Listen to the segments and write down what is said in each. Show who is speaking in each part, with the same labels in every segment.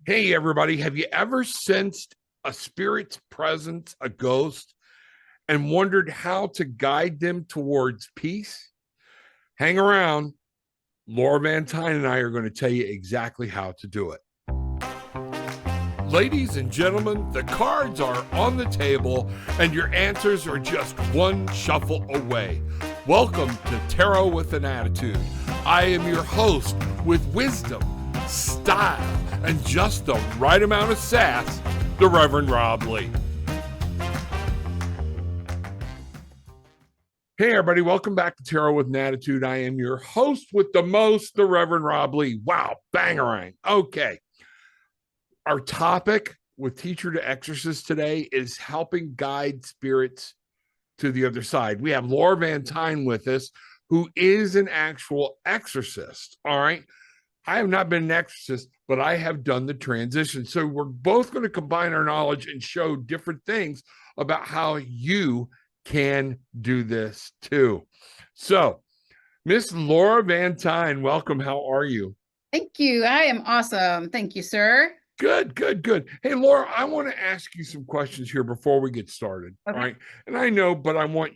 Speaker 1: Hey, everybody, have you ever sensed a spirit's presence, a ghost, and wondered how to guide them towards peace? Hang around. Laura Van Tyne and I are going to tell you exactly how to do it. Ladies and gentlemen, the cards are on the table, and your answers are just one shuffle away. Welcome to Tarot with an Attitude. I am your host with wisdom, style, and just the right amount of sass, the Reverend Rob Lee. Hey, everybody, welcome back to Tarot with an Attitude. I am your host with the most, the Reverend Rob Lee. Wow, bangarang. Okay. Our topic with Teacher to Exorcist today is helping guide spirits to the other side. We have Laura Van Tyne with us, who is an actual exorcist. All right. I have not been an exorcist, but I have done the transition. So we're both going to combine our knowledge and show different things about how you can do this too. So, Miss Laura Van Tyne, welcome. How are you?
Speaker 2: Thank you. I am awesome. Thank you, sir.
Speaker 1: Good, good, good. Hey, Laura, I want to ask you some questions here before we get started. All
Speaker 2: Okay.
Speaker 1: right. And I know, but I want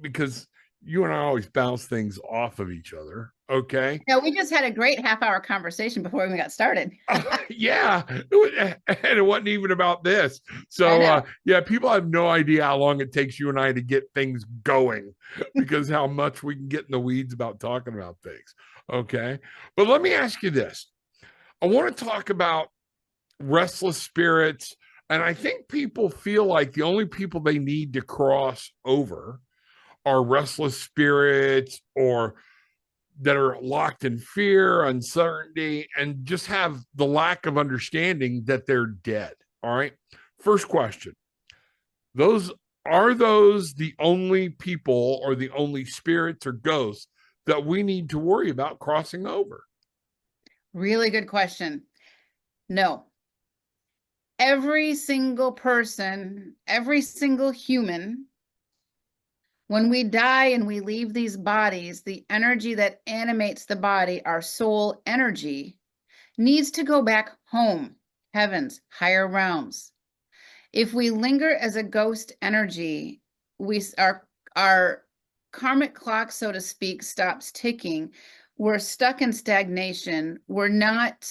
Speaker 1: because you and I always bounce things off of each other. Okay.
Speaker 2: Now, we just had a great half-hour conversation before we got started.
Speaker 1: Yeah. And it wasn't even about this.
Speaker 2: I
Speaker 1: So,
Speaker 2: know.
Speaker 1: yeah, people have no idea how long it takes you and I to get things going because how much we can get in the weeds about talking about things. Okay. But let me ask you this. I want to talk about restless spirits. And I think people feel like the only people they need to cross over are restless spirits or that are locked in fear, uncertainty, and just have the lack of understanding that they're dead. All right. First question. Those those the only people or the only spirits or ghosts that we need to worry about crossing over?
Speaker 2: Really good question. No. Every single person, every single human, when we die and we leave these bodies, the energy that animates the body, our soul energy, needs to go back home, heavens, higher realms. If we linger as a ghost energy, our karmic clock, so to speak, stops ticking. We're stuck in stagnation. We're not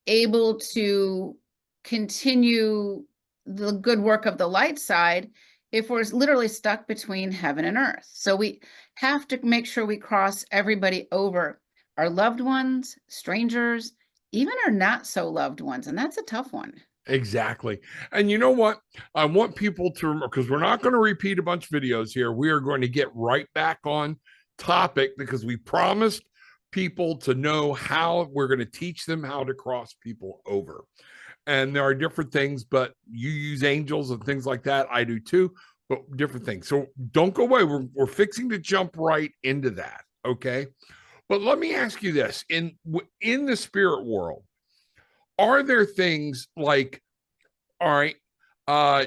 Speaker 2: able to continue the good work of the light side if we're literally stuck between heaven and earth. So we have to make sure we cross everybody over, our loved ones, strangers, even our not so loved ones. And that's a tough one.
Speaker 1: Exactly. And you know what? I want people to remember because we're not going to repeat a bunch of videos here. We are going to get right back on topic because we promised people to know how we're going to teach them how to cross people over. And there are different things, but you use angels and things like that. I do too, but different things. So don't go away. We're fixing to jump right into that. Okay. But let me ask you this in the spirit world, are there things like, all right, uh,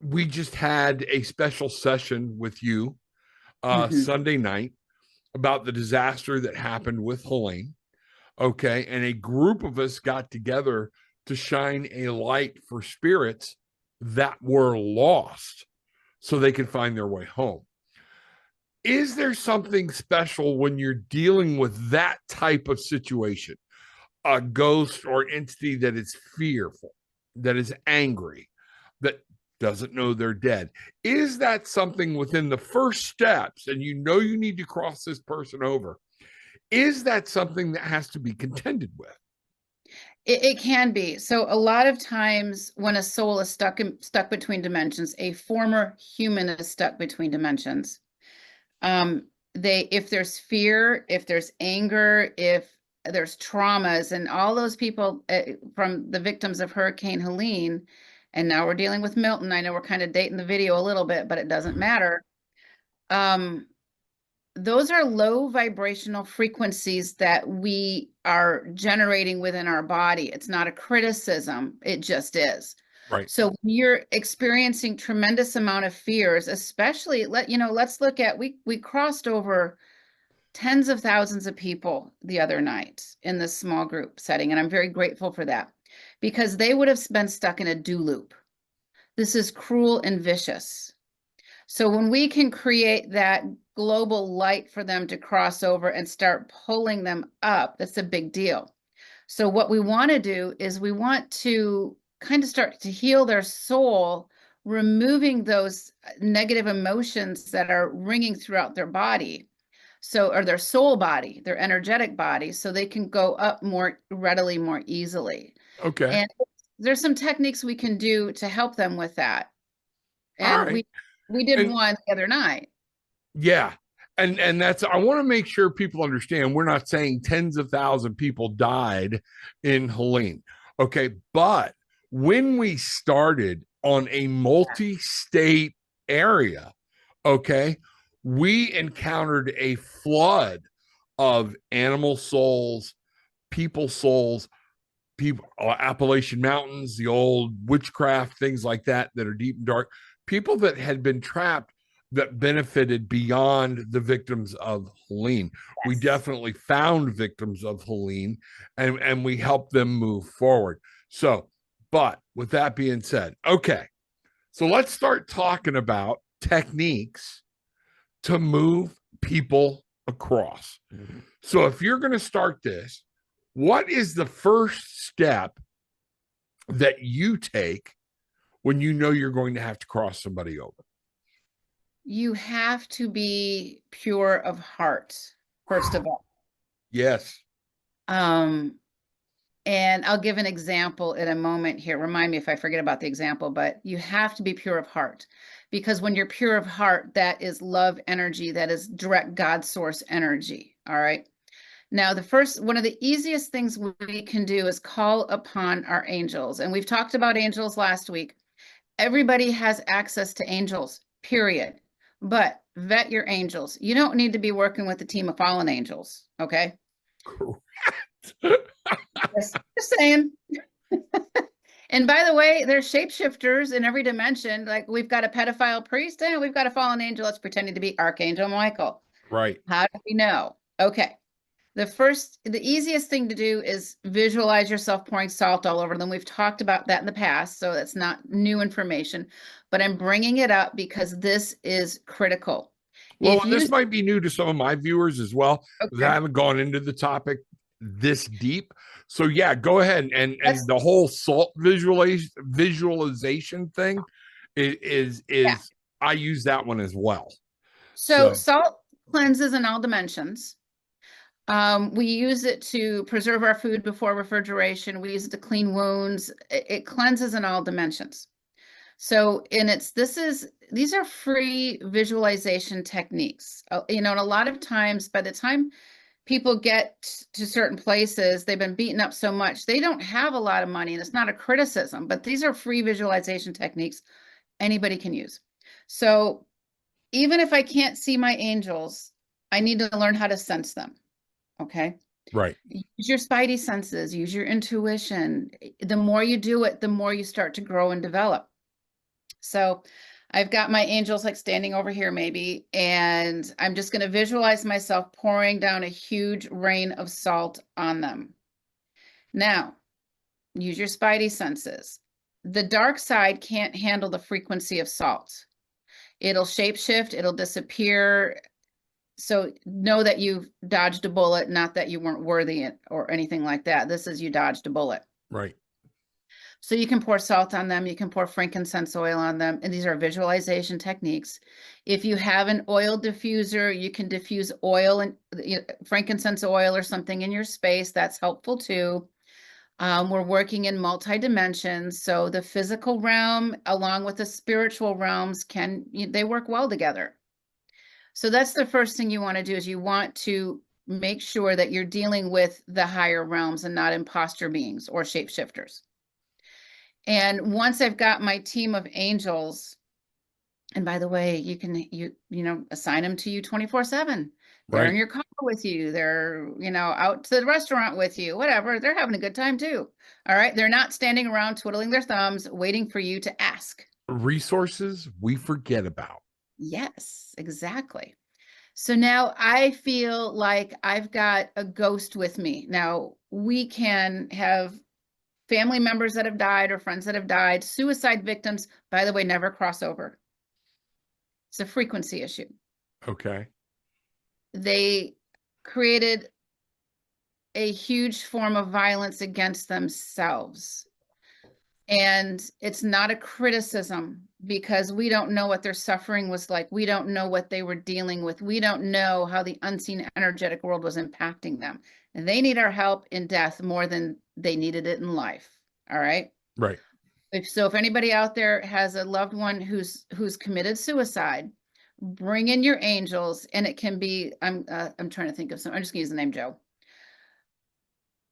Speaker 1: we just had a special session with you
Speaker 2: Mhm.
Speaker 1: Sunday night about the disaster that happened with Helene. Okay. And a group of us got together to shine a light for spirits that were lost so they could find their way home. Is there something special when you're dealing with that type of situation? A ghost or an entity that is fearful, that is angry, that doesn't know they're dead. Is that something within the first steps, and you know you need to cross this person over? Is that something that has to be contended with?
Speaker 2: It can be. So a lot of times when a soul is stuck between dimensions, a former human is stuck between dimensions. If there's fear, if there's anger, if there's traumas, and all those people from the victims of Hurricane Helene, and now we're dealing with Milton. I know we're kind of dating the video a little bit, but it doesn't matter. Um, those are low vibrational frequencies that we are generating within our body. It's not a criticism, it just is.
Speaker 1: Right.
Speaker 2: So when you're experiencing tremendous amount of fears, especially let's look at we crossed over tens of thousands of people the other night in this small group setting. And I'm very grateful for that because they would have been stuck in a do loop. This is cruel and vicious. So when we can create that global light for them to cross over and start pulling them up, that's a big deal. So what we want to do is we want to kind of start to heal their soul, removing those negative emotions that are ringing throughout their body. So, or their soul body, their energetic body, so they can go up more readily, more easily.
Speaker 1: Okay.
Speaker 2: And there's some techniques we can do to help them with that.
Speaker 1: All
Speaker 2: And
Speaker 1: right.
Speaker 2: we did
Speaker 1: And
Speaker 2: one the other night.
Speaker 1: yeah. And that's, I want to make sure people understand we're not saying tens of thousands of people died in Helene. Okay. But when we started on a multi-state area, okay, we encountered a flood of animal souls, people souls, people, Appalachian Mountains, the old witchcraft, things like that, that are deep and dark, people that had been trapped that benefited beyond the victims of Helene. We
Speaker 2: Yes.
Speaker 1: definitely found victims of Helene, and we helped them move forward. So, but with that being said, okay, so let's start talking about techniques to move people across. So if you're going to start this, what is the first step that you take when you know you're going to have to cross somebody over?
Speaker 2: You have to be pure of heart, first of all.
Speaker 1: Yes.
Speaker 2: Um, and I'll give an example in a moment here. Remind me if I forget about the example, but you have to be pure of heart because when you're pure of heart, that is love energy, that is direct God source energy. All right. Now, one of the easiest things we can do is call upon our angels. And we've talked about angels last week. Everybody has access to angels, period. But vet your angels. You don't need to be working with a team of fallen angels. Okay. Just saying. And by the way, there's shapeshifters in every dimension. Like we've got a pedophile priest and we've got a fallen angel that's pretending to be Archangel Michael.
Speaker 1: Right.
Speaker 2: How do we know? Okay. The easiest thing to do is visualize yourself pouring salt all over them. We've talked about that in the past, so that's not new information, but I'm bringing it up because this is critical.
Speaker 1: Well,
Speaker 2: If you,
Speaker 1: this might be new to some of my viewers as well, because I
Speaker 2: okay,
Speaker 1: haven't gone into the topic this deep. So yeah, go ahead, and
Speaker 2: that's,
Speaker 1: the whole salt visualization thing
Speaker 2: yeah.
Speaker 1: is I use that one as well.
Speaker 2: So
Speaker 1: So
Speaker 2: salt cleanses in all dimensions. We use it to preserve our food before refrigeration. We use it to clean wounds. It cleanses in all dimensions. So, these are free visualization techniques. And a lot of times by the time people get to certain places, they've been beaten up so much, they don't have a lot of money, and it's not a criticism, but these are free visualization techniques anybody can use. So, even if I can't see my angels, I need to learn how to sense them. Okay.
Speaker 1: right,
Speaker 2: Use your spidey senses, use your intuition. The more you do it, the more you start to grow and develop. So I've got my angels like standing over here maybe, and I'm just going to visualize myself pouring down a huge rain of salt on them. Now, use your spidey senses. The dark side can't handle the frequency of salt. It'll shapeshift, it'll disappear. So know that you've dodged a bullet, not that you weren't worthy or anything like that. This is you dodged a bullet.
Speaker 1: right,
Speaker 2: So you can pour salt on them, you can pour frankincense oil on them, and these are visualization techniques. If you have an oil diffuser, you can diffuse oil and frankincense oil or something in your space. That's helpful too. We're working in multi-dimensions, so the physical realm along with the spiritual realms they work well together. So that's the first thing you want to do is you want to make sure that you're dealing with the higher realms and not imposter beings or shapeshifters. And once I've got my team of angels, and by the way, you can assign them to you 24/7. They're in
Speaker 1: right.
Speaker 2: your car with you. They're, out to the restaurant with you, whatever. They're having a good time too. All right. They're not standing around twiddling their thumbs, waiting for you to ask.
Speaker 1: Resources we forget about.
Speaker 2: Yes, exactly. So now I feel like I've got a ghost with me. Now we can have family members that have died or friends that have died. Suicide victims, by the way, never cross over. It's a frequency issue.
Speaker 1: Okay.
Speaker 2: They created a huge form of violence against themselves. And it's not a criticism because we don't know what their suffering was like. We don't know what they were dealing with. We don't know how the unseen energetic world was impacting them. And they need our help in death more than they needed it in life. All right.
Speaker 1: Right.
Speaker 2: If anybody out there has a loved one who's committed suicide, bring in your angels, and it can be I'm trying to think of some. I'm just gonna use the name Joe.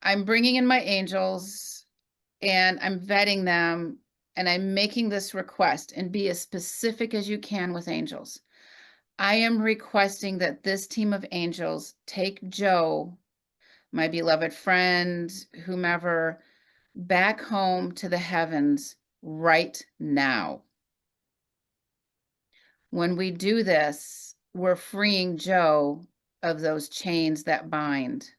Speaker 2: I'm bringing in my angels and I'm vetting them and I'm making this request, and be as specific as you can with angels. I am requesting that this team of angels take Joe, my beloved friend, whomever, back home to the heavens right now. When we do this, we're freeing Joe of those chains that bind.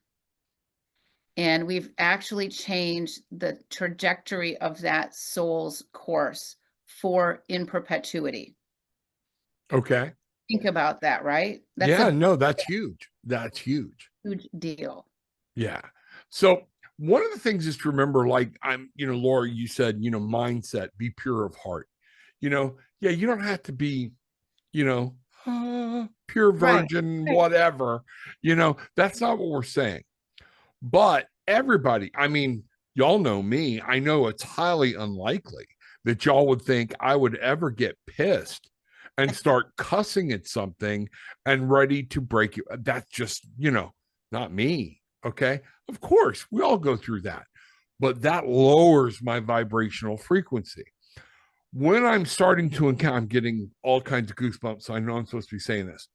Speaker 2: And we've actually changed the trajectory of that soul's course for in perpetuity.
Speaker 1: Okay.
Speaker 2: Think about that, right? That's
Speaker 1: Yeah,
Speaker 2: a
Speaker 1: no, that's huge. That's huge.
Speaker 2: huge deal.
Speaker 1: Yeah. So one of the things is to remember, like Laura, you said, mindset, be pure of heart. Yeah, you don't have to be, pure
Speaker 2: Right.
Speaker 1: virgin,
Speaker 2: Right.
Speaker 1: whatever. That's not what we're saying. But everybody, I mean, y'all know me. I know it's highly unlikely that y'all would think I would ever get pissed and start cussing at something and ready to break you. That's just, not me. Okay. Of course, we all go through that, but that lowers my vibrational frequency. When I'm starting to encounter, I'm getting all kinds of goosebumps. So I know I'm supposed to be saying this.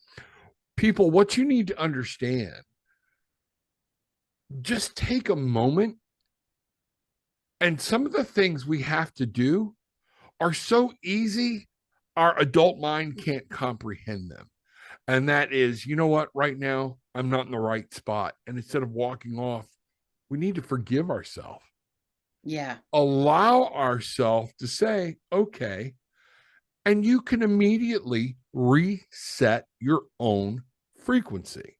Speaker 1: People, what you need to understand, just take a moment. And some of the things we have to do are so easy, our adult mind can't comprehend them. And that is, you know what, right now, I'm not in the right spot. And instead of walking off, we need to forgive ourselves,
Speaker 2: Yeah.
Speaker 1: allow ourselves to say, okay, and you can immediately reset your own frequency.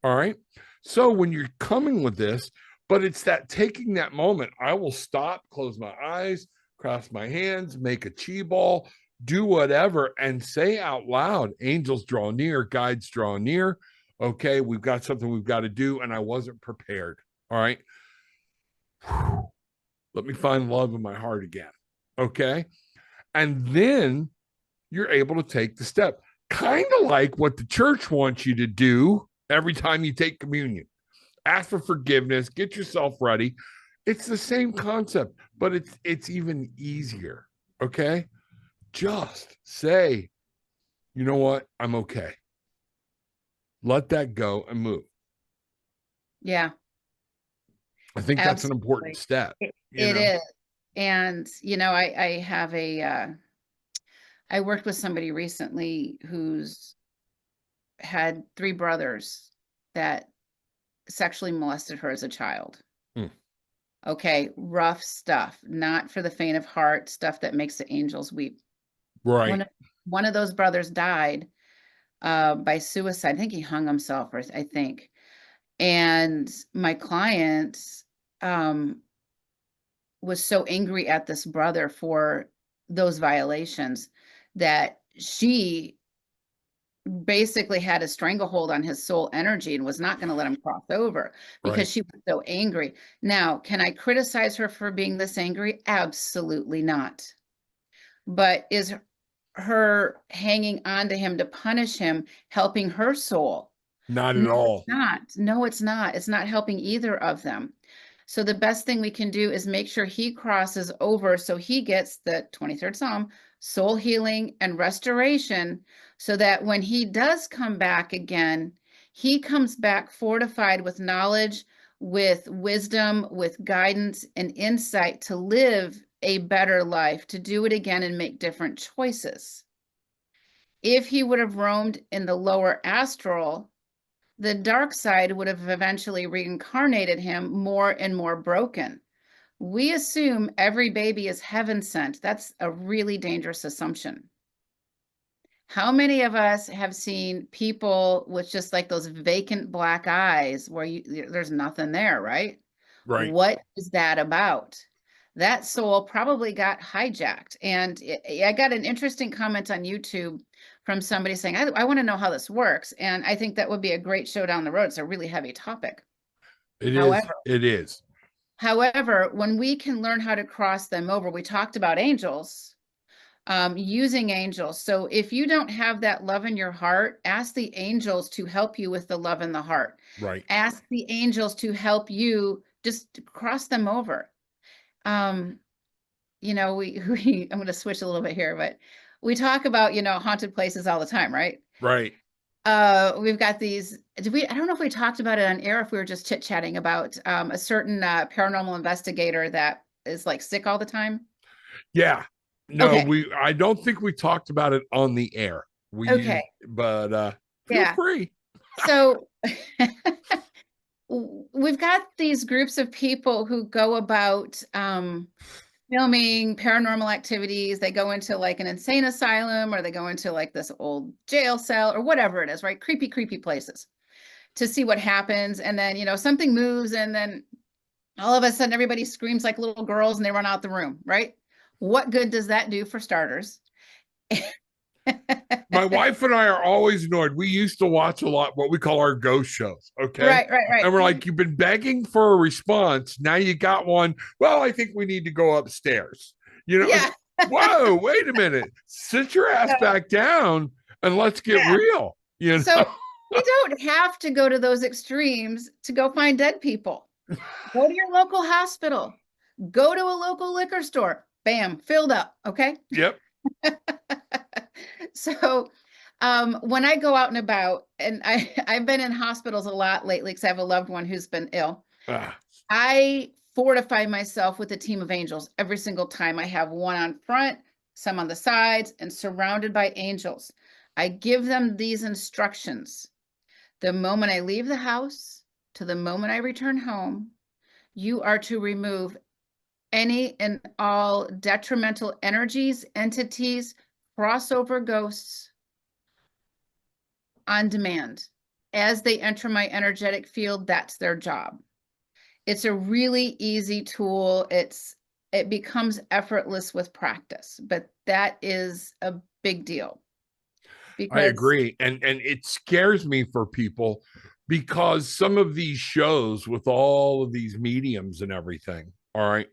Speaker 1: All right. So when you're coming with this, but it's that taking that moment, I will stop, close my eyes, cross my hands, make a chi ball, do whatever, and say out loud, angels draw near, guides draw near. Okay, we've got something we've got to do, and I wasn't prepared. All right. Let me find love in my heart again. Okay. And then you're able to take the step, kind of like what the church wants you to do every time you take communion. Ask for forgiveness, get yourself ready. It's the same concept, but it's even easier. Okay? Just say, you know what? I'm okay. Let that go and move.
Speaker 2: Yeah.
Speaker 1: I think that's an important
Speaker 2: Absolutely.
Speaker 1: step, you
Speaker 2: It
Speaker 1: know?
Speaker 2: is. And I have I worked with somebody recently who's had three brothers that sexually molested her as a child.
Speaker 1: Mm,
Speaker 2: Okay, rough stuff, not for the faint of heart, stuff that makes the angels weep. One
Speaker 1: right.
Speaker 2: of, one of those brothers died by suicide. I think he hung himself, or I think. And my client um, was so angry at this brother for those violations that she basically had a stranglehold on his soul energy and was not going to let him cross over because
Speaker 1: Right.
Speaker 2: she was so angry. Now, can I criticize her for being this angry? Absolutely not. But is her hanging on to him to punish him helping her soul?
Speaker 1: Not at
Speaker 2: No, it's
Speaker 1: all.
Speaker 2: not. No, it's not. It's not helping either of them. So the best thing we can do is make sure he crosses over so he gets the 23rd Psalm, soul healing and restoration, so that when he does come back again, he comes back fortified with knowledge, with wisdom, with guidance and insight to live a better life, to do it again and make different choices. If he would have roamed in the lower astral, the dark side would have eventually reincarnated him more and more broken. We assume every baby is heaven sent. That's a really dangerous assumption. How many of us have seen people with just like those vacant black eyes where there's nothing there, right?
Speaker 1: Right.
Speaker 2: What is that about? That soul probably got hijacked. And I got an interesting comment on YouTube from somebody saying, I want to know how this works. And I think that would be a great show down the road. It's a really heavy topic.
Speaker 1: It is.
Speaker 2: However,
Speaker 1: It is.
Speaker 2: when we can learn how to cross them over, we talked about angels, using angels. So if you don't have that love in your heart, ask the angels to help you with the love in the heart.
Speaker 1: Right.
Speaker 2: Ask the angels to help you just cross them over. Um, I'm going to switch a little bit here, but we talk about, haunted places all the time, right?
Speaker 1: Right.
Speaker 2: We've got these. I don't know if we talked about it on air, if we were just chit-chatting about a certain paranormal investigator that is like sick all the time.
Speaker 1: Yeah. No,
Speaker 2: Okay.
Speaker 1: I don't think we talked about it on the air. We
Speaker 2: Okay.
Speaker 1: used, but feel
Speaker 2: Yeah.
Speaker 1: free.
Speaker 2: So we've got these groups of people who go about filming paranormal activities. They go into like an insane asylum, or they go into like this old jail cell or whatever it is, right? Creepy, creepy places to see what happens. And then, something moves, and then all of a sudden everybody screams like little girls and they run out the room, right? What good does that do for starters?
Speaker 1: My wife and I are always annoyed. We used to watch a lot what we call our ghost shows. Okay.
Speaker 2: Right, right, right.
Speaker 1: And we're like, you've been begging for a response. Now you got one. Well, I think we need to go upstairs.
Speaker 2: Yeah.
Speaker 1: Whoa, wait a minute. Sit your ass
Speaker 2: So,
Speaker 1: back down and let's get
Speaker 2: yeah.
Speaker 1: real.
Speaker 2: So you don't have to go to those extremes to go find dead people. Go to your local hospital. Go to a local liquor store. Bam, filled up. Okay.
Speaker 1: Yep.
Speaker 2: So when I go out and about, and I've been in hospitals a lot lately because I have a loved one who's been ill,
Speaker 1: Ah,
Speaker 2: I fortify myself with a team of angels every single time. I have one on front, some on the sides, and surrounded by angels. I give them these instructions. The moment I leave the house to the moment I return home, you are to remove any and all detrimental energies, entities, crossover ghosts on demand. As they enter my energetic field, that's their job. It's a really easy tool. It becomes effortless with practice, but that is a big deal
Speaker 1: I
Speaker 2: because
Speaker 1: agree. And it scares me for people because some of these shows with all of these mediums and everything, all right,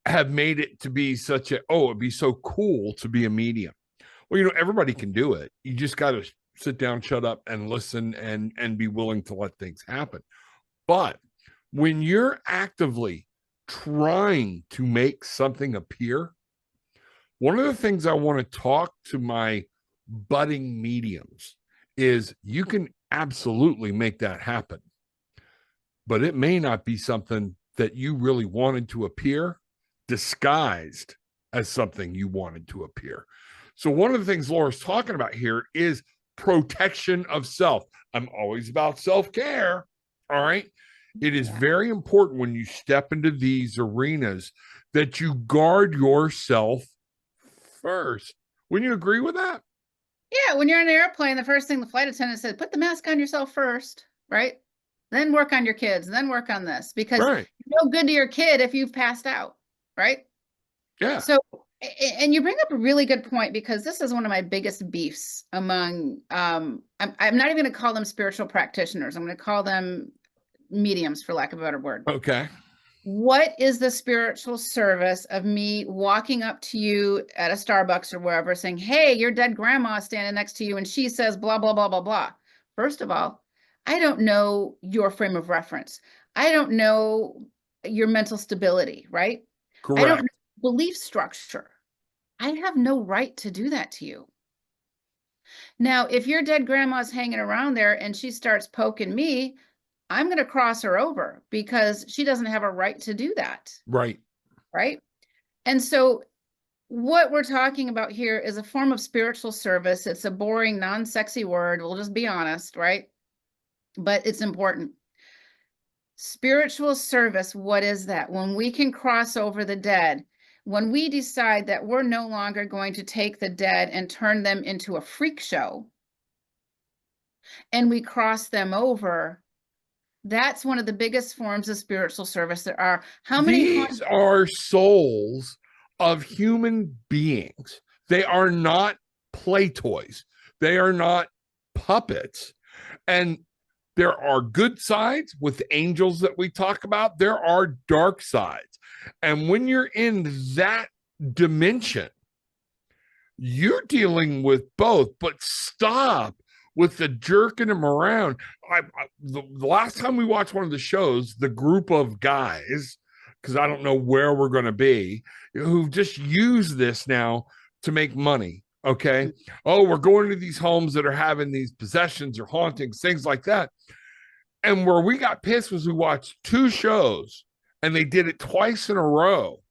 Speaker 1: have made it to be such a, oh, it'd be so cool to be a medium. Well, everybody can do it. You just got to sit down, shut up, and listen, and be willing to let things happen. But when you're actively trying to make something appear, one of the things I want to talk to my budding mediums is you can absolutely make that happen, but it may not be something that you really wanted to appear disguised as something you wanted to appear. So one of the things Laura's talking about here is protection of self. I'm always about self-care. All right. It is very important when you step into these arenas that you guard yourself first. Wouldn't you agree with that?
Speaker 2: yeah, when you're in an airplane, the first thing the flight attendant said, put the mask on yourself first, right? Then work on your kids, and then work on this because
Speaker 1: Right.
Speaker 2: you're no good to your kid if you've passed out, right?
Speaker 1: Yeah.
Speaker 2: So, and you bring up a really good point because this is one of my biggest beefs among, I'm not even going to call them spiritual practitioners. I'm going to call them mediums, for lack of a better word.
Speaker 1: Okay.
Speaker 2: What is the spiritual service of me walking up to you at a Starbucks or wherever saying, hey, your dead grandma is standing next to you and she says blah, blah, blah, blah, blah. First of all, I don't know your frame of reference. I don't know your mental stability, right? I don't know
Speaker 1: Correct.
Speaker 2: belief structure. I have no right to do that to you. Now, if your dead grandma's hanging around there and she starts poking me, I'm going to cross her over because she doesn't have a right to do that.
Speaker 1: Right.
Speaker 2: Right. And so what we're talking about here is a form of spiritual service. It's a boring, non-sexy word. We'll just be honest, right? But it's important. Spiritual service, what is that? When we can cross over the dead, when we decide that we're no longer going to take the dead and turn them into a freak show, and we cross them over, that's one of the biggest forms of spiritual service there are. How many
Speaker 1: These are souls of human beings. They are not play toys. They are not puppets. And there are good sides with angels that we talk about. There are dark sides. And when you're in that dimension, you're dealing with both, but stop with the jerking them around. The last time we watched one of the shows, the group of guys, because I don't know where we're going to be, who just use this now to make money. Okay. Oh, we're going to these homes that are having these possessions or hauntings, things like that. And where we got pissed was we watched two shows and they did it twice in a row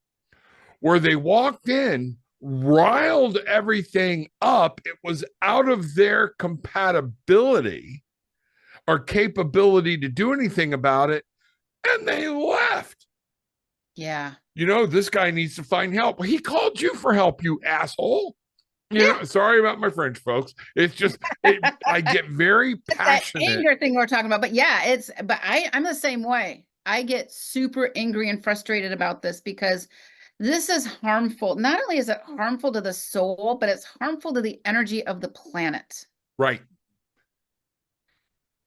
Speaker 1: where they walked in, riled everything up. It was out of their compatibility or capability to do anything about it. And they left.
Speaker 2: Yeah.
Speaker 1: You know, this guy needs to find help. Well, he called you for help, you asshole. You
Speaker 2: Yeah.
Speaker 1: know, sorry about my French, folks. It's just, I get very passionate.
Speaker 2: That anger thing we're talking about. But yeah, I'm the same way. I get super angry and frustrated about this because this is harmful. Not only is it harmful to the soul, but it's harmful to the energy of the planet.
Speaker 1: Right.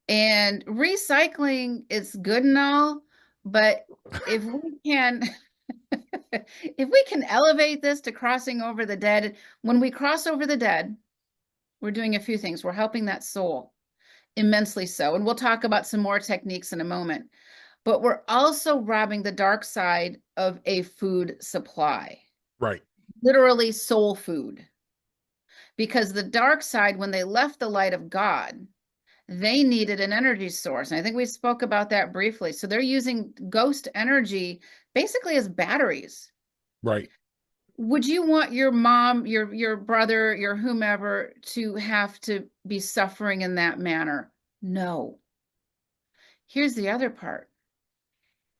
Speaker 2: And recycling is good and all, but if we can if we can elevate this to crossing over the dead, when we cross over the dead, we're doing a few things. We're helping that soul immensely so. And we'll talk about some more techniques in a moment. But we're also robbing the dark side of a food supply.
Speaker 1: Right.
Speaker 2: Literally soul food. Because the dark side, when they left the light of God, they needed an energy source. And I think we spoke about that briefly. So they're using ghost energy basically as batteries.
Speaker 1: Right.
Speaker 2: Would you want your mom, your brother, your whomever to have to be suffering in that manner? No. Here's the other part.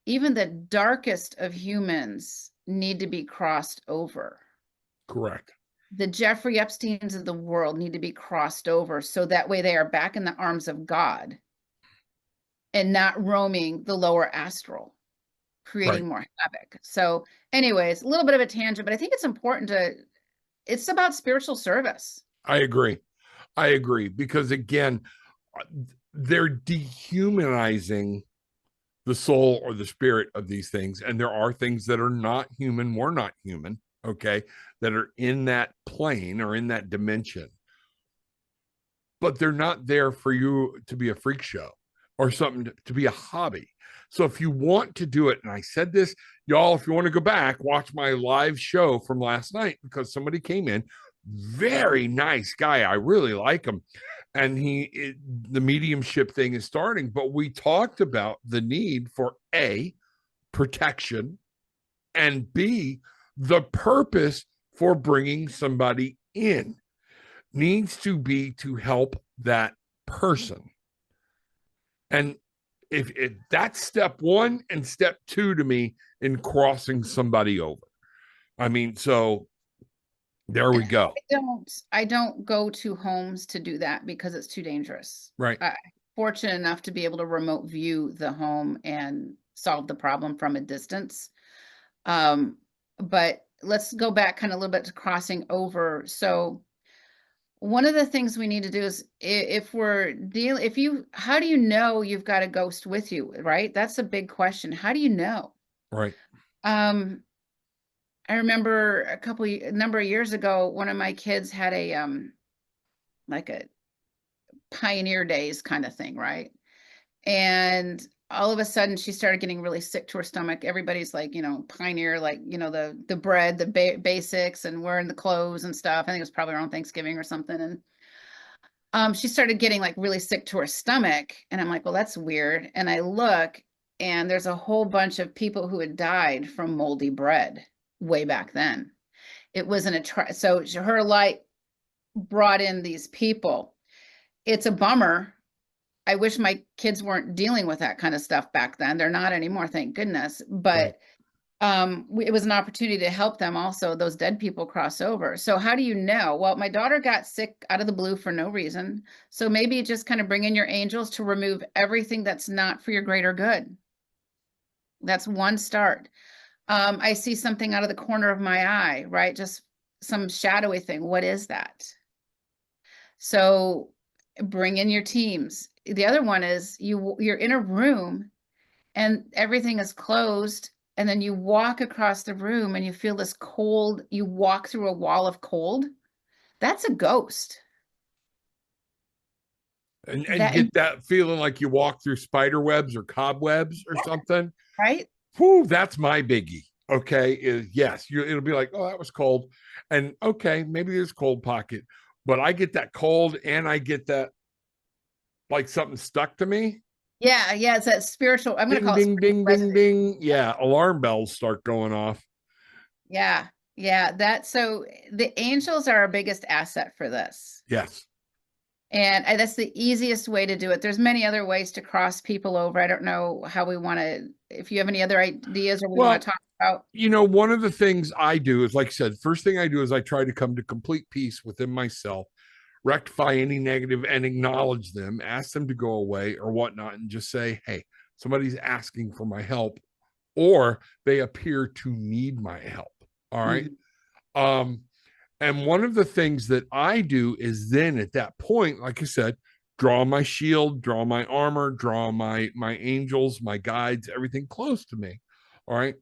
Speaker 2: Even the darkest of humans need to be crossed over.
Speaker 1: Correct.
Speaker 2: The Jeffrey Epsteins of the world need to be crossed over so that way they are back in the arms of God and not roaming the lower astral, creating more havoc. So anyways, a little bit of a tangent, but I think it's important it's about spiritual service.
Speaker 1: I agree. I agree. Because again, they're dehumanizing the soul or the spirit of these things. And there are things that are not human, we're not human, okay, that are in that plane or in that dimension. But they're not there for you to be a freak show or something to be a hobby. So if you want to do it, and I said this, y'all, if you want to go back, watch my live show from last night because somebody came in, very nice guy. I really like him. And the mediumship thing is starting, but we talked about the need for A, protection, and B, the purpose for bringing somebody in needs to be to help that person. And if that's step one and step two to me in crossing somebody over. I mean, so there we go.
Speaker 2: I don't go to homes to do that because it's too dangerous.
Speaker 1: Right.
Speaker 2: I'm fortunate enough to be able to remote view the home and solve the problem from a distance. But let's go back kind of a little bit to crossing over. So one of the things we need to do is how do you know you've got a ghost with you, right? That's a big question. How do you know?
Speaker 1: Right.
Speaker 2: I remember a number of years ago, one of my kids had like a Pioneer Days kind of thing, right? And all of a sudden she started getting really sick to her stomach. Everybody's like, Pioneer, like, the bread, the basics, and wearing the clothes and stuff. I think it was probably around Thanksgiving or something. And she started getting like really sick to her stomach. And I'm like, well, that's weird. And I look, and there's a whole bunch of people who had died from moldy bread way back then. It was so her light brought in these people. It's a bummer. I wish my kids weren't dealing with that kind of stuff back then. They're not anymore, thank goodness.
Speaker 1: Right.
Speaker 2: But it was an opportunity to help them also. Those dead people cross over. So how do you know? Well, my daughter got sick out of the blue for no reason. So maybe just kind of bring in your angels to remove everything that's not for your greater good. That's one start. I see something out of the corner of my eye, right? Just some shadowy thing. What is that? So bring in your teams. The other one is you're in a room and everything is closed, and then you walk across the room and you feel this cold, you walk through a wall of cold. That's a ghost.
Speaker 1: And
Speaker 2: That
Speaker 1: get that feeling like you walk through spider webs or cobwebs or something.
Speaker 2: right?
Speaker 1: Whew, that's my biggie. Okay, is yes, it'll be like, oh, that was cold, and okay, maybe there's cold pocket, but I get that cold, and I get that like something stuck to me.
Speaker 2: Yeah, yeah, it's that spiritual. I'm going to
Speaker 1: Ding,
Speaker 2: call it
Speaker 1: ding,
Speaker 2: spiritual
Speaker 1: ding, ding,
Speaker 2: residue.
Speaker 1: ding. Yeah, alarm bells start going off.
Speaker 2: Yeah, yeah, so the angels are our biggest asset for this.
Speaker 1: Yes.
Speaker 2: And that's the easiest way to do it. There's many other ways to cross people over. I don't know how we want to, if you have any other ideas or we want
Speaker 1: Well,
Speaker 2: to talk about.
Speaker 1: one of the things I do is, like I said, first thing I do is I try to come to complete peace within myself, rectify any negative and acknowledge them, ask them to go away or whatnot, and just say, hey, somebody's asking for my help, or they appear to need my help. All right.
Speaker 2: Mhm.
Speaker 1: Um, and one of the things that I do is then at that point, like I said, draw my shield, draw my armor, draw my angels, my guides, everything close to me. All right.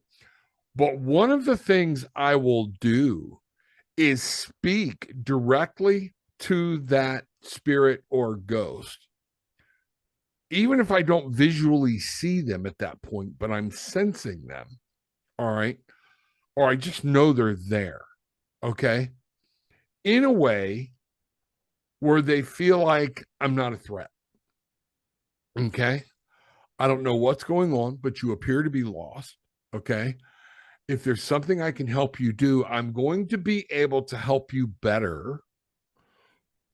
Speaker 1: But one of the things I will do is speak directly to that spirit or ghost, even if I don't visually see them at that point, but I'm sensing them. All right. Or I just know they're there. Okay. In a way where they feel like I'm not a threat. Okay. I don't know what's going on, but you appear to be lost. Okay. If there's something I can help you do, I'm going to be able to help you better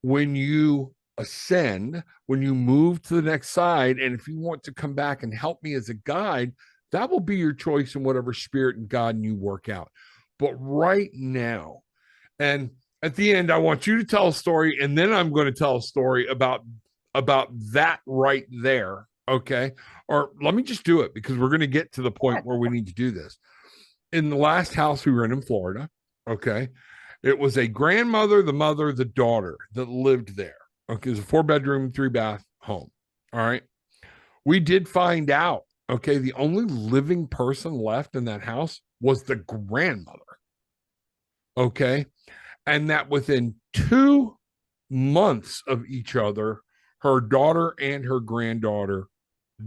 Speaker 1: when you ascend, when you move to the next side. And if you want to come back and help me as a guide, that will be your choice in whatever spirit and God you work out. But right now, and at the end, I want you to tell a story, and then I'm going to tell a story about that right there. Okay. Or let me just do it because we're going to get to the point where we need to do this. In the last house we were in Florida, okay, it was a grandmother, the mother, the daughter that lived there. Okay, it was a 4-bedroom, 3-bath home. All right. We did find out, okay, the only living person left in that house was the grandmother. Okay. And that within 2 months of each other, her daughter and her granddaughter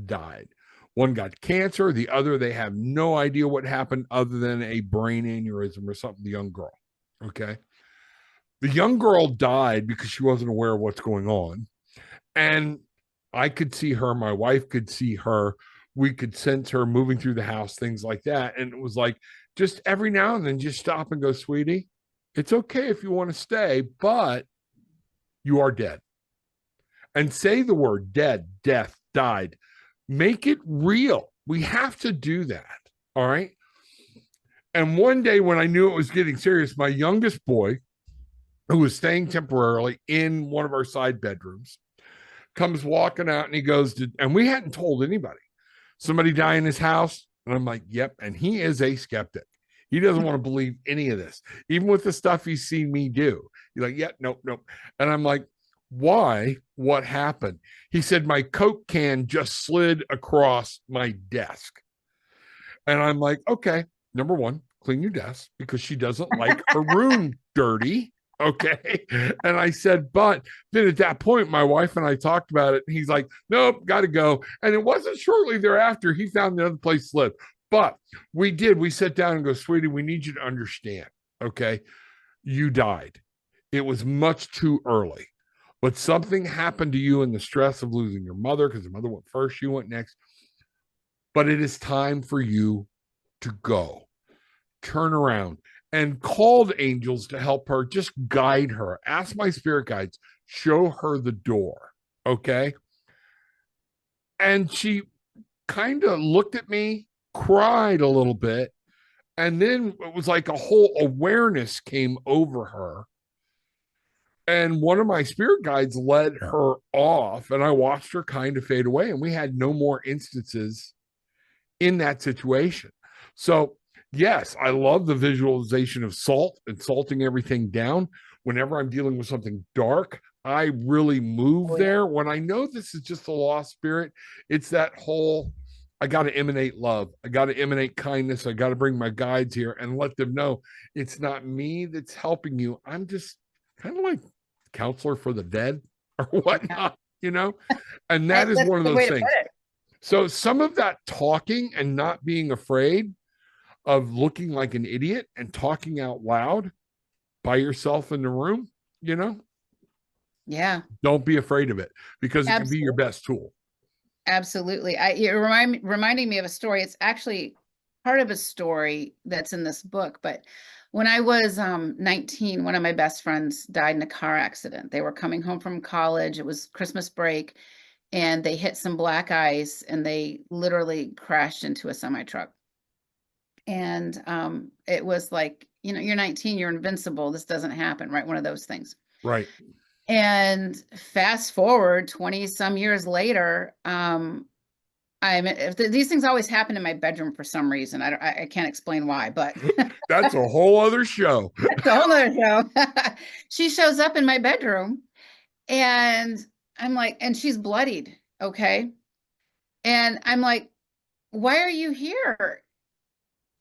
Speaker 1: died. One got cancer, the other, they have no idea what happened other than a brain aneurysm or something, the young girl. Okay. The young girl died because she wasn't aware of what's going on. And I could see her, my wife could see her, we could sense her moving through the house, things like that. And it was like, just every now and then, just stop and go, sweetie, it's okay if you want to stay, but you are dead. And say the word dead, death, died. Make it real. We have to do that. All right. And one day when I knew it was getting serious, my youngest boy, who was staying temporarily in one of our side bedrooms, comes walking out and he goes to, and we hadn't told anybody, somebody die in his house. And I'm like, yep. And he is a skeptic. He doesn't want to believe any of this, even with the stuff he's seen me do. He's like, yeah, nope, nope. And I'm like, why? What happened? He said, my Coke can just slid across my desk. And I'm like, okay, number one, clean your desk because she doesn't like her room dirty. Okay. And I said, but then at that point, my wife and I talked about it. And he's like, nope, got to go. And it wasn't shortly thereafter he found the other place to live. But we sat down and go, sweetie, we need you to understand. Okay. You died. It was much too early, but something happened to you in the stress of losing your mother because your mother went first, you went next. But it is time for you to go. Turn around. and called angels to help her, just guide her. Ask my spirit guides, show her the door. Okay. And she kind of looked at me, cried a little bit, and then it was like a whole awareness came over her. And one of my spirit guides led her off, and I watched her kind of fade away. And we had no more instances in that situation. So, yes, I love the visualization of salt and salting everything down. Whenever I'm dealing with something dark, I really move
Speaker 2: Oh, yeah.
Speaker 1: there. When I know this is just a lost spirit, it's that whole I got to emanate love. I got to emanate kindness. I got to bring my guides here and let them know it's not me that's helping you. I'm just kind of like counselor for the dead or
Speaker 2: Yeah.
Speaker 1: whatnot, you know? And that is
Speaker 2: That's
Speaker 1: one of
Speaker 2: a good
Speaker 1: those
Speaker 2: way to put
Speaker 1: things.
Speaker 2: it.
Speaker 1: So some of that talking and not being afraid of looking like an idiot and talking out loud by yourself in the room, you know,
Speaker 2: Yeah,
Speaker 1: don't be afraid of it because it can be your
Speaker 2: absolutely.
Speaker 1: best tool.
Speaker 2: Absolutely. You're reminding me of a story. It's actually part of a story that's in this book. But when I was 19, one of my best friends died in a car accident. They were coming home from college. It was Christmas break, and they hit some black ice, and they literally crashed into a semi truck. And it was like, you're 19, you're invincible. This doesn't happen, right? One of those things.
Speaker 1: Right.
Speaker 2: And fast forward 20 some years later, these things always happen in my bedroom for some reason. I can't explain why, but
Speaker 1: That's a whole other show.
Speaker 2: that's a whole other show. She shows up in my bedroom, and I'm like, and she's bloodied. Okay. And I'm like, why are you here?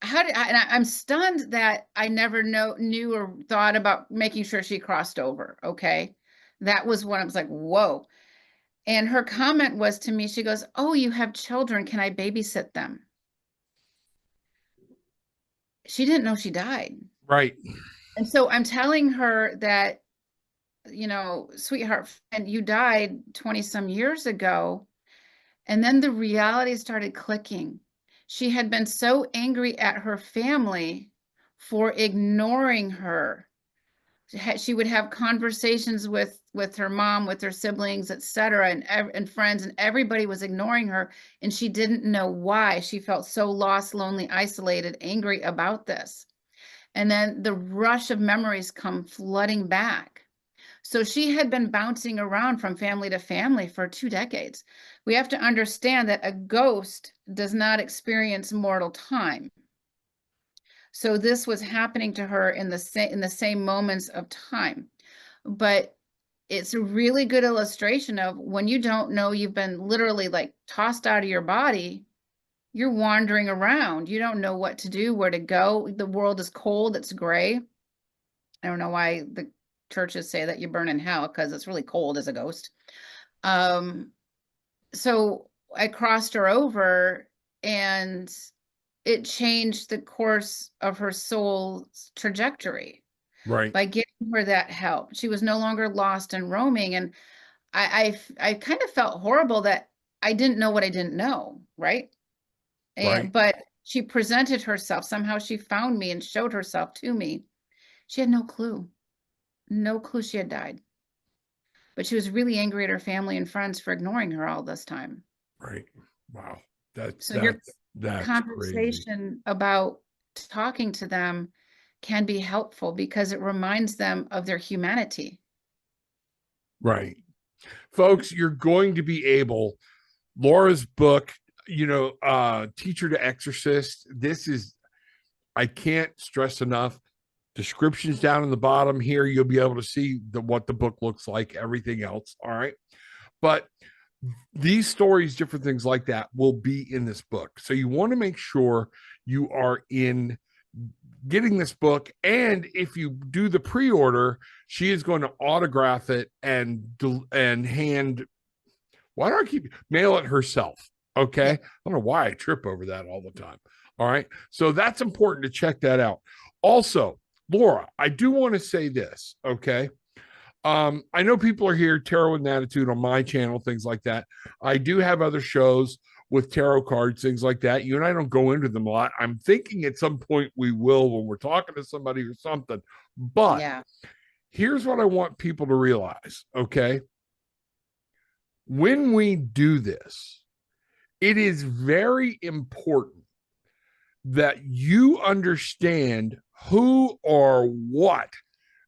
Speaker 2: I'm stunned that I never knew or thought about making sure she crossed over. Okay. That was when I was like, whoa. And her comment was to me, she goes, "Oh, you have children. Can I babysit them?" She didn't know she died.
Speaker 1: Right.
Speaker 2: And so I'm telling her that, sweetheart, and you died 20 some years ago. And then the reality started clicking. She had been so angry at her family for ignoring her. She would have conversations with her mom, with her siblings, etc., and friends, and everybody was ignoring her, and she didn't know why. She felt so lost, lonely, isolated, angry about this. And then the rush of memories come flooding back. So she had been bouncing around from family to family for 2 decades. We have to understand that a ghost does not experience mortal time. So this was happening to her in the same moments of time. But it's a really good illustration of when you don't know, you've been literally like tossed out of your body, you're wandering around. You don't know what to do, where to go. The world is cold, it's gray. I don't know why the churches say that you burn in hell, because it's really cold as a ghost. Um, so I crossed her over, and it changed the course of her soul's trajectory
Speaker 1: Right.
Speaker 2: by giving her that help. She was no longer lost and roaming. And I kind of felt horrible that I didn't know what I didn't know, right?
Speaker 1: Right.
Speaker 2: But she presented herself. Somehow she found me and showed herself to me. She had no clue she had died. But she was really angry at her family and friends for ignoring her all this time.
Speaker 1: Right. Wow. That's
Speaker 2: So your
Speaker 1: that's crazy.
Speaker 2: conversation about talking to them can be helpful because it reminds them of their humanity.
Speaker 1: Right. Folks, you're going to be able Laura's book, Teacher to Exorcist. This is I can't stress enough. Descriptions down in the bottom here. You'll be able to see what the book looks like, everything else. All right. But these stories, different things like that, will be in this book. So you want to make sure you are in getting this book. And if you do the pre-order, she is going to autograph it and hand. Why don't I keep mail it herself? Okay.
Speaker 2: Yeah.
Speaker 1: I don't know why I trip over that all the time. All right. So that's important to check that out. Also, Laura, I do want to say this. Okay. I know people are here, Tarot with an Attitude on my channel, things like that. I do have other shows with tarot cards, things like that. You and I don't go into them a lot. I'm thinking at some point we will when we're talking to somebody or something. But
Speaker 2: Yeah.
Speaker 1: here's what I want people to realize, okay? When we do this, it is very important that you understand who or what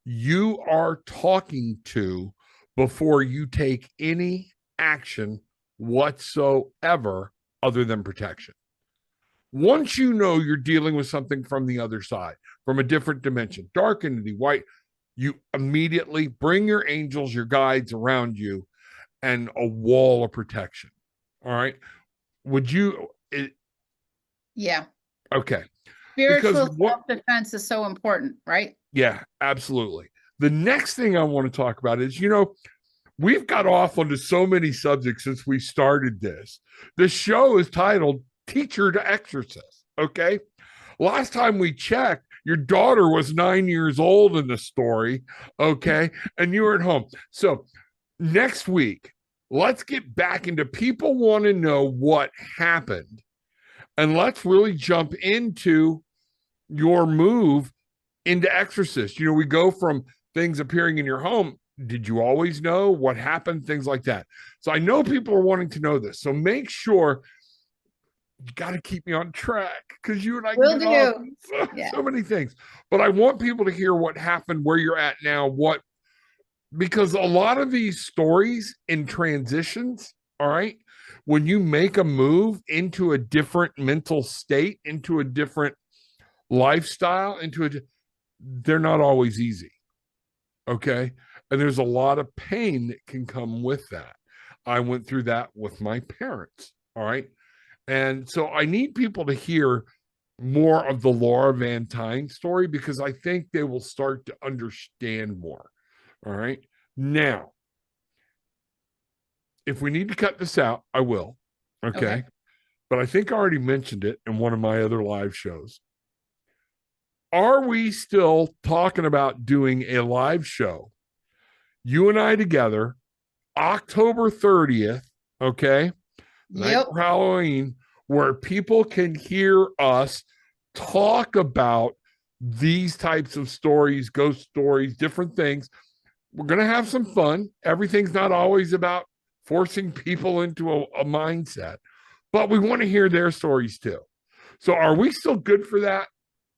Speaker 1: you are talking to before you take any action whatsoever other than protection. Once you know you're dealing with something from the other side, from a different dimension, dark entity, white, you immediately bring your angels, your guides around you, and a wall of protection. All right. Would you?
Speaker 2: Yeah.
Speaker 1: Okay. Because
Speaker 2: Spiritual
Speaker 1: what?
Speaker 2: self-defense is so important, right?
Speaker 1: Yeah, absolutely. The next thing I want to talk about is, we've got off onto so many subjects since we started this. The show is titled Teacher to Exorcist. Okay. Last time we checked, your daughter was 9 years old in the story. Okay. And you were at home. So next week, let's get back into people want to know what happened. And let's really jump into your move into Exorcist. We go from things appearing in your home. Did you always know what happened? Things like that. So I know people are wanting to know this. So make sure you got to keep me on track because you and I
Speaker 2: Will
Speaker 1: get off
Speaker 2: do.
Speaker 1: so many things. But I want people to hear what happened, where you're at now, because a lot of these stories in transitions, all right, when you make a move into a different mental state, into a different lifestyle, they're not always easy. Okay. And there's a lot of pain that can come with that. I went through that with my parents. All right. And so I need people to hear more of the Laura Van Tyne story because I think they will start to understand more. All right. Now, if we need to cut this out, I will. Okay. But I think I already mentioned it in one of my other live shows. Are we still talking about doing a live show, you and I together, October 30th, okay, night
Speaker 2: Yep.
Speaker 1: for Halloween, where people can hear us talk about these types of stories, ghost stories, different things. We're going to have some fun. Everything's not always about forcing people into a mindset, but we want to hear their stories too. So are we still good for that?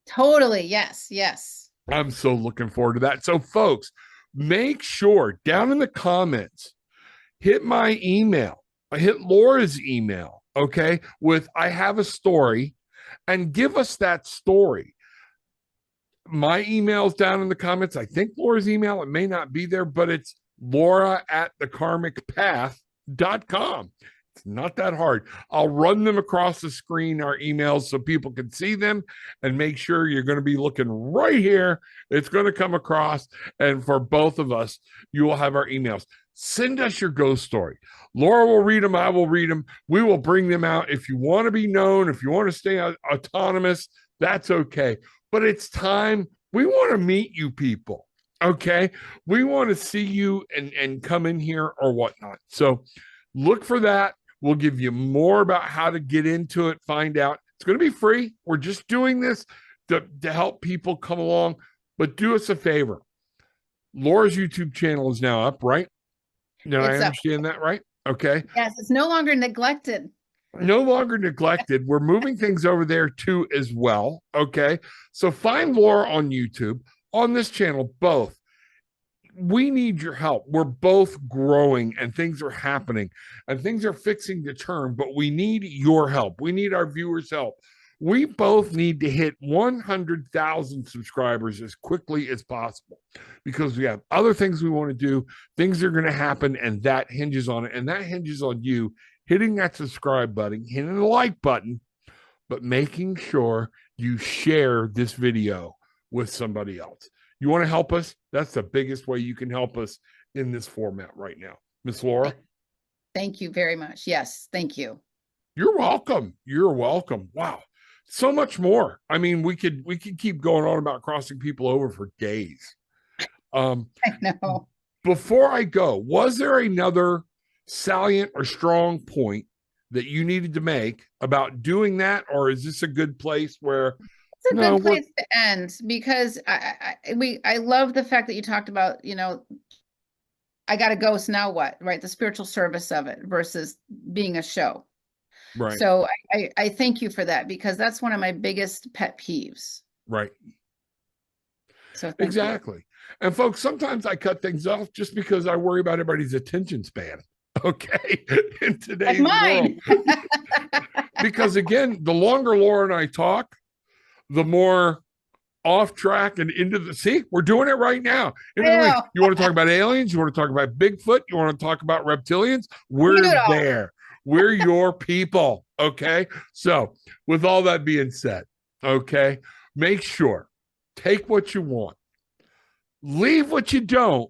Speaker 2: Totally. Yes. Yes.
Speaker 1: I'm so looking forward to that. So, folks, make sure down in the comments, hit my email, hit Laura's email, okay, with I have a story, and give us that story. My email's down in the comments. I think Laura's email, it may not be there, but it's laura@thekarmicpath.com. It's not that hard. I'll run them across the screen, our emails, so people can see them, and make sure you're going to be looking right here. It's going to come across. And for both of us, you will have our emails. Send us your ghost story. Laura will read them. I will read them. We will bring them out. If you want to be known, if you want to stay autonomous, that's okay. But it's time. We want to meet you people. Okay. We want to see you and come in here or whatnot. So look for that. We'll give you more about how to get into it, find out. It's going to be free. We're just doing this to help people come along. But do us a favor. Laura's YouTube channel is now up, right? Did I understand that right? Okay.
Speaker 2: Yes, it's no longer neglected.
Speaker 1: No longer neglected. We're moving things over there too as well. Okay. So find Laura on YouTube, on this channel, both. We need your help. We're both growing and things are happening and things are fixing to turn, but we need your help. We need our viewers' help. We both need to hit 100,000 subscribers as quickly as possible because we have other things we want to do. Things are going to happen, and that hinges on it. And that hinges on you hitting that subscribe button, hitting the like button, but making sure you share this video with somebody else. You want to help us? That's the biggest way you can help us in this format right now. Miss Laura?
Speaker 2: Thank you very much. Yes, thank you.
Speaker 1: You're welcome. You're welcome. Wow. So much more. I mean, we could keep going on about crossing people over for days.
Speaker 2: I know.
Speaker 1: Before I go, was there another salient or strong point that you needed to make about doing that, or is this a good place where
Speaker 2: It's a
Speaker 1: no,
Speaker 2: good place to end, because I love the fact that you talked about, I got a ghost, now what, right? The spiritual service of it versus being a show.
Speaker 1: right,
Speaker 2: So I thank you for that, because that's one of my biggest pet peeves.
Speaker 1: right,
Speaker 2: So thank you.
Speaker 1: exactly. And folks, sometimes I cut things off just because I worry about everybody's attention span. Okay, in
Speaker 2: Like
Speaker 1: today's world,
Speaker 2: mine.
Speaker 1: because again, the longer Laura and I talk, the more off track and into the see, we're doing it right now. Into the week.
Speaker 2: I
Speaker 1: You want to talk about aliens? You want to talk about Bigfoot? You want to talk about reptilians?
Speaker 2: We
Speaker 1: We're
Speaker 2: do it all.
Speaker 1: there. We're your people. Okay. So, with all that being said, okay, make sure take what you want, leave what you don't.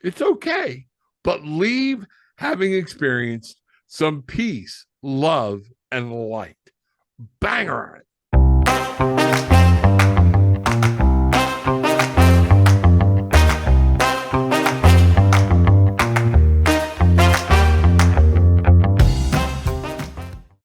Speaker 1: It's okay, but leave having experienced some peace, love, and light. Banger on it.